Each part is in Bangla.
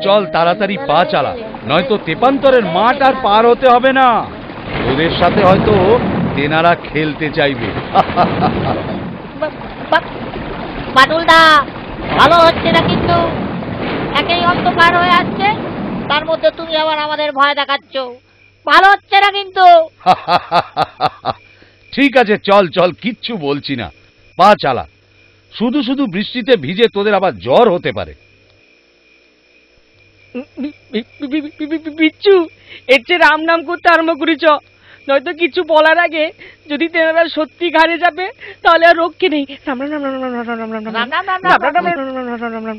চল তাড়াতাড়ি পা চালা, নয়তো তেপান্তরের মাঠ আর পার হতে হবে না। ওদের সাথে হয়তো তেনারা খেলতে চাইবে। বাটুলদা, ভালো হচ্ছে না কিন্তু। একেই অন্ধকার হয়ে আসছে, তার মধ্যে তুমি আবার আমাদের ভয় দেখাচ্ছ। ভালো হচ্ছে না কিন্তু। ঠিক আছে, চল চল, কিচ্ছু বলছি না, পা চালা। শুধু শুধু বৃষ্টিতে ভিজে তোদের আবার জ্বর হতে পারে। বিচ্ছু, এর চেয়ে রাম নাম করতে আরম্ভ করেছ, নয়তো কিছু বলার আগে যদি তেনারা সত্যি ঘাড়ে যাবে তাহলে আর রক্ষে নেই। রাম রাম রাম রাম রাম রাম রাম রাম রাম রাম রাম রাম রাম।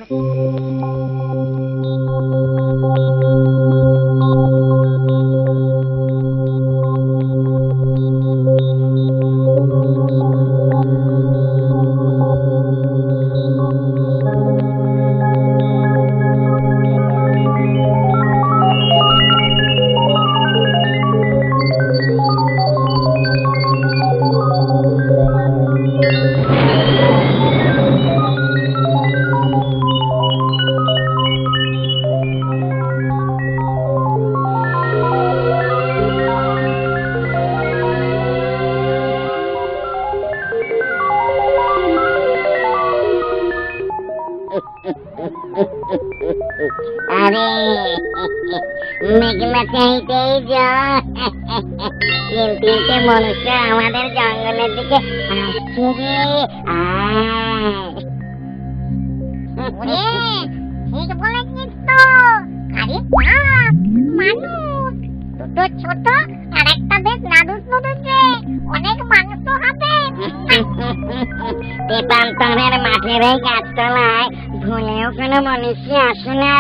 अरे मेघना চাইতেই জ্বর। তিনটে মনুষ্য আমাদের জঙ্গলের দিকে আসছে রে। ঠিক বলেছিস তো। আরে বাপ, মানুষ দুটো ছোট আর একটা বেশ নাদুস নুদুসে, অনেক মাংস হবে। তেপান্তরের মাঠের এই গাছতলায় ভুলেও কোনো মনুষ্য আসে না,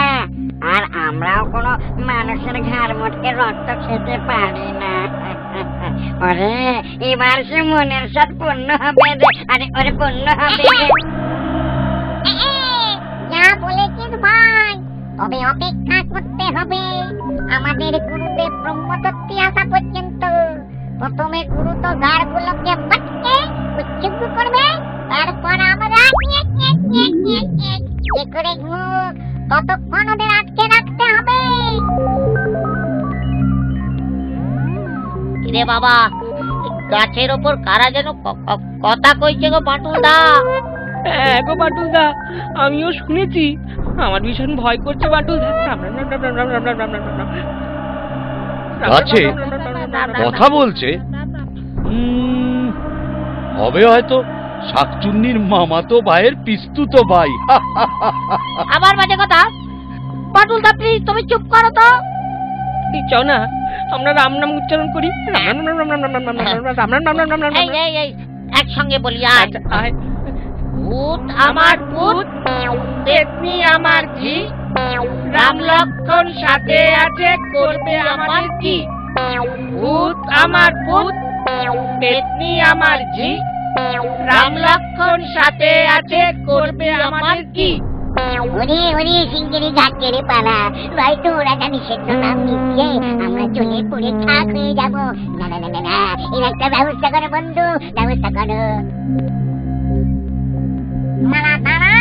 আর আমরাও কোনো মানুষের ঘাড় মোটকে রক্ত খেতে পারি না। ওরে এবার সে মনের সাথ পূর্ণ হবে রে। আরে ওরে পূর্ণ হবে রে। যা বলেছিস ভাই, তবে অপেক্ষা করতে হবে আমাদের গুরুদেব ব্রহ্মদত্তি আসা পর্যন্ত। প্রথমে গুরু তো গাড়গুলোকে মাটকে উচ্চুক করবে, তারপর আমরা করে ঘুর, ততক্ষণ ওদের আটকে রাখতে হবে। রে বাবা, গাছের ওপর কারা যেন কথা কইছে গো বাটুলদা। হ্যাঁ গো বাটুলদা, আমিও শুনেছি। আমার ভীষণ ভয় করছে বাটুলদা। গাছে কথা বলছে? হবে হয়তো শাকচুন্নির মামাতো ভাইয়ের পিস্তুত ভাই। আবার বাজে কথা। বাটুলদা প্লিজ তুমি চুপ করো তো। চল না আমরা রাম নাম উচ্চারণ করি। রাম রাম রাম রাম রাম রাম রাম রাম রাম রাম রাম রাম। এই একসঙ্গে বলি। আয়। ভূত আমার ভূত, পেতনি আমার ঝি, রাম লক্ষণ সাথে আছে করবে আমার কি। ভূত আমার ভূত, পেতনি আমার ঝি, রাম লক্ষণ সাথে আছে করবে আমার কি। ওরে ওরে সিঙ্গিরি ঘাটের পালা, হয়তো ওরা জানি সেদ্ধ নাম নিচ্ছে, আমরা চলে পড়ে থাক হয়ে যাবো। না না না না না, এর একটা ব্যবস্থা করো বন্ধু, ব্যবস্থা করো। দাঁড়া দাঁড়া।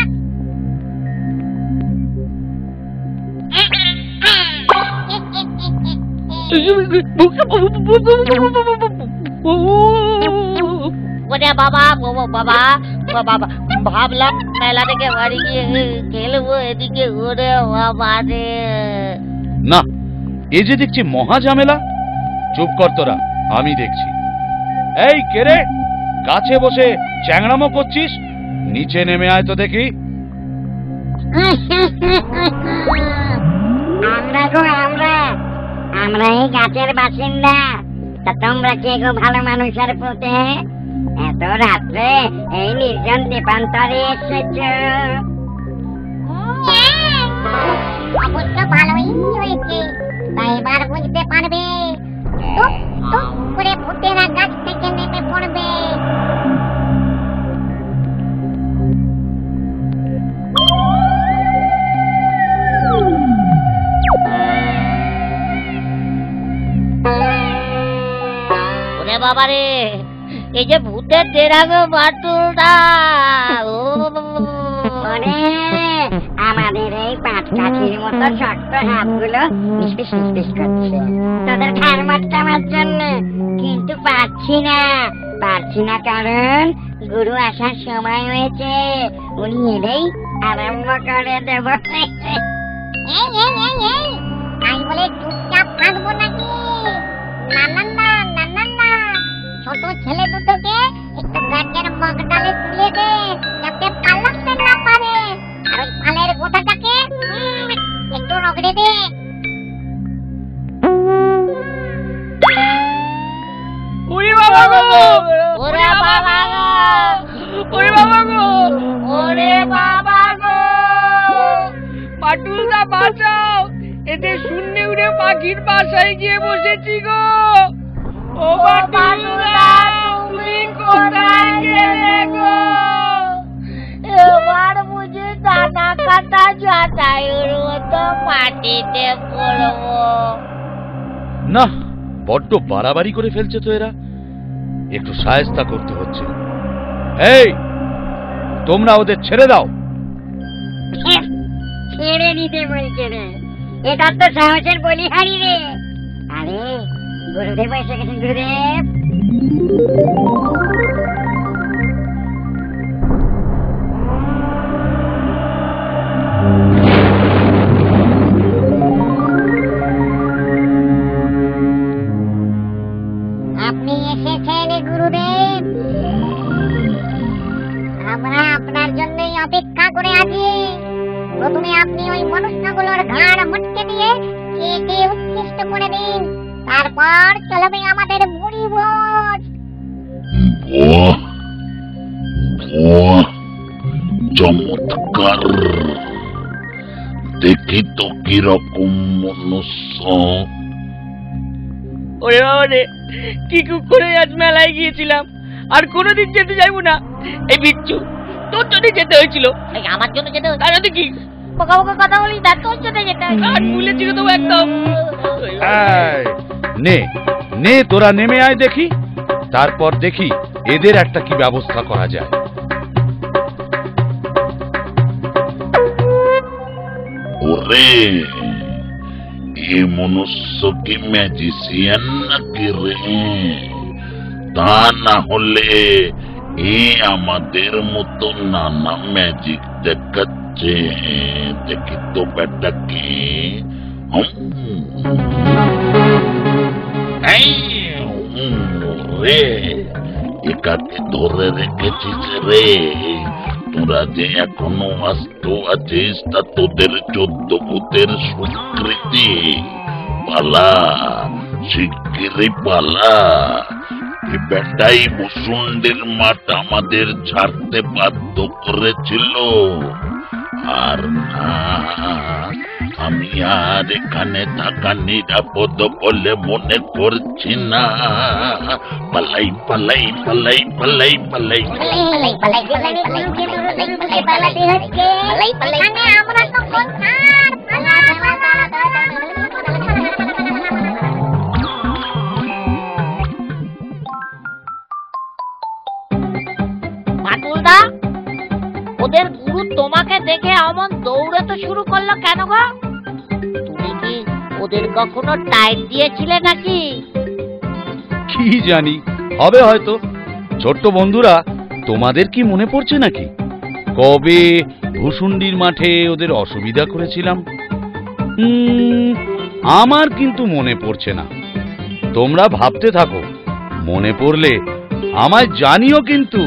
ওরে বাবা বাবা বাবা, ভাবলাম মেলা থেকে বাড়ি গিয়ে খেলবো, এদিকে ওরে বাবা রে। না, এ যে দেখছি মহা ঝামেলা। চুপ কর তোরা, আমি দেখছি। এই কে রে, গাছে বসে চ্যাংড়ামো করছিস? নিচে নেমে আয় তো দেখি। আমরা গো আমরা, আমরা এই গাছের বাসিন্দা। তা তোমরা কে গো ভালো মানুষের পুঁতে? এত রাত্রে এই নির্জন তেপান্তরে এসেছ? অবশ্য ভালোই হয়েছে, তাই এবার বুঝতে পারবে। টুক টুক করে ভূতেরা গাছ থেকে নেমে পড়বে। ওরে বাবা রে, এই যে ভূতের ডেরা গো বাটুলদা। আমাদের এই পাঁচটা কাঠির মতো শক্ত হাতগুলো নিষ্পিস নিষ্পিস করছে তোদের ঘাড় মটকানোর জন্য, কিন্তু পারছি না কারণ গুরু আসার সময় হয়েছে। উনি এলেই আরম্ভ করে দেব। এই এই এই এই তাই বলে চুপচাপ থাকবো নাকি? না না না না না না, ছোট ছেলে দুটোকে একটু গাছের মগডালে তুলে দে, যাতে পালাতে না পারে। আর ওই পালের গোটাটাকে একটু রগড়ে দে। ওরে বাবা গো, ওরে বাবা গো, ওরে বাবা গো, ওরে বাবা গো, পাটুলদা বাঁচাও, এতে শূন্যে উড়ে পাখির বাসায় গিয়ে বসেছি গো। ও পাটুলদা, তুমি কোথায় গেলে গো? এবার বুঝি দানা কাটা জটায়ুর মতো মাটিতে পড়বো। না, বড্ড বাড়াবাড়ি করে ফেলছে তো এরা, একটু সায়স্তা করতে হচ্ছে। এই, তোমরা ওদের ছেড়ে দাও। ছেড়ে দিতে বলছে রে, এটা তো সাহসের বলিহারি রে। আরে গুরুদেব এসে গেছেন। গুরুদেব, আপনি এসেছেন গুরুদেব, আমরা আপনার জন্যই অপেক্ষা করে আছি। প্রথমে আপনি ওই মনুষ্যগুলোর ঘাড় মটকে দিয়ে কেটে উৎকৃষ্ট করে দিন, তারপর চলবে আমাদের বুড়ি ভোজ। বাহ বাহ, চমৎকার! দেখি তো কিরকম মনুষ্য। ওরে বাবা রে, কি করে আজ মেলায় গিয়েছিলাম, আর কোনোদিন যেতে চাইবো না। এই বিচ্ছু, তোর জন্য যেতে হয়েছিল। এই আমার জন্য যেতে হচ্ছে? তাহলে কি বোকা বোকা কথা বলি না, তোর জন্য যেতে হচ্ছে। আর ভুলেছিল তো একদম। এই, নে নে, তোরা নেমে আয় দেখি, তারপর দেখি এদের একটা কি ব্যবস্থা করা যায়। ওরে, এ মনুষ্য কি ম্যাজিসিয়ান নাকি রে? তা না হলে এ আমাদের মতো নানা ম্যাজিক দেখাচ্ছে। দেখি তো বেটাকে। রে, একাকে ধরে রেখেছিস রে। তোরা যে এখনো আস্ত আছিস তা তোদের 14 ভূতের স্বীকৃতি। পালা, শিগগিরই পালা। এ বেটাই বসুন্ডের মাঠ আমাদের ছাড়তে বাধ্য করেছিল। আর না, আমি আর এখানে থাকা নিরাপদ বলে মনে করছি না। পালাই পালাই পালাই পালাই পালাই। পালাতে হচ্ছে। এখানে আমরা তো কোথার? পালা, পালা, পালা। পাটুলদা, ওদের গুরু তোমাকে দেখে এমন দৌড়াতে শুরু করলো কেন গো? তুমি কি ওদের কখনো টাইট দিয়েছিলে নাকি? কি জানি, হবে হয়তো। ছোট্ট বন্ধুরা, তোমাদের কি মনে পড়ছে নাকি কবে ভূষুণ্ডির মাঠে ওদের অসুবিধা করেছিলাম? আমার কিন্তু মনে পড়ছে না। তোমরা ভাবতে থাকো, মনে পড়লে আমায় জানিও কিন্তু।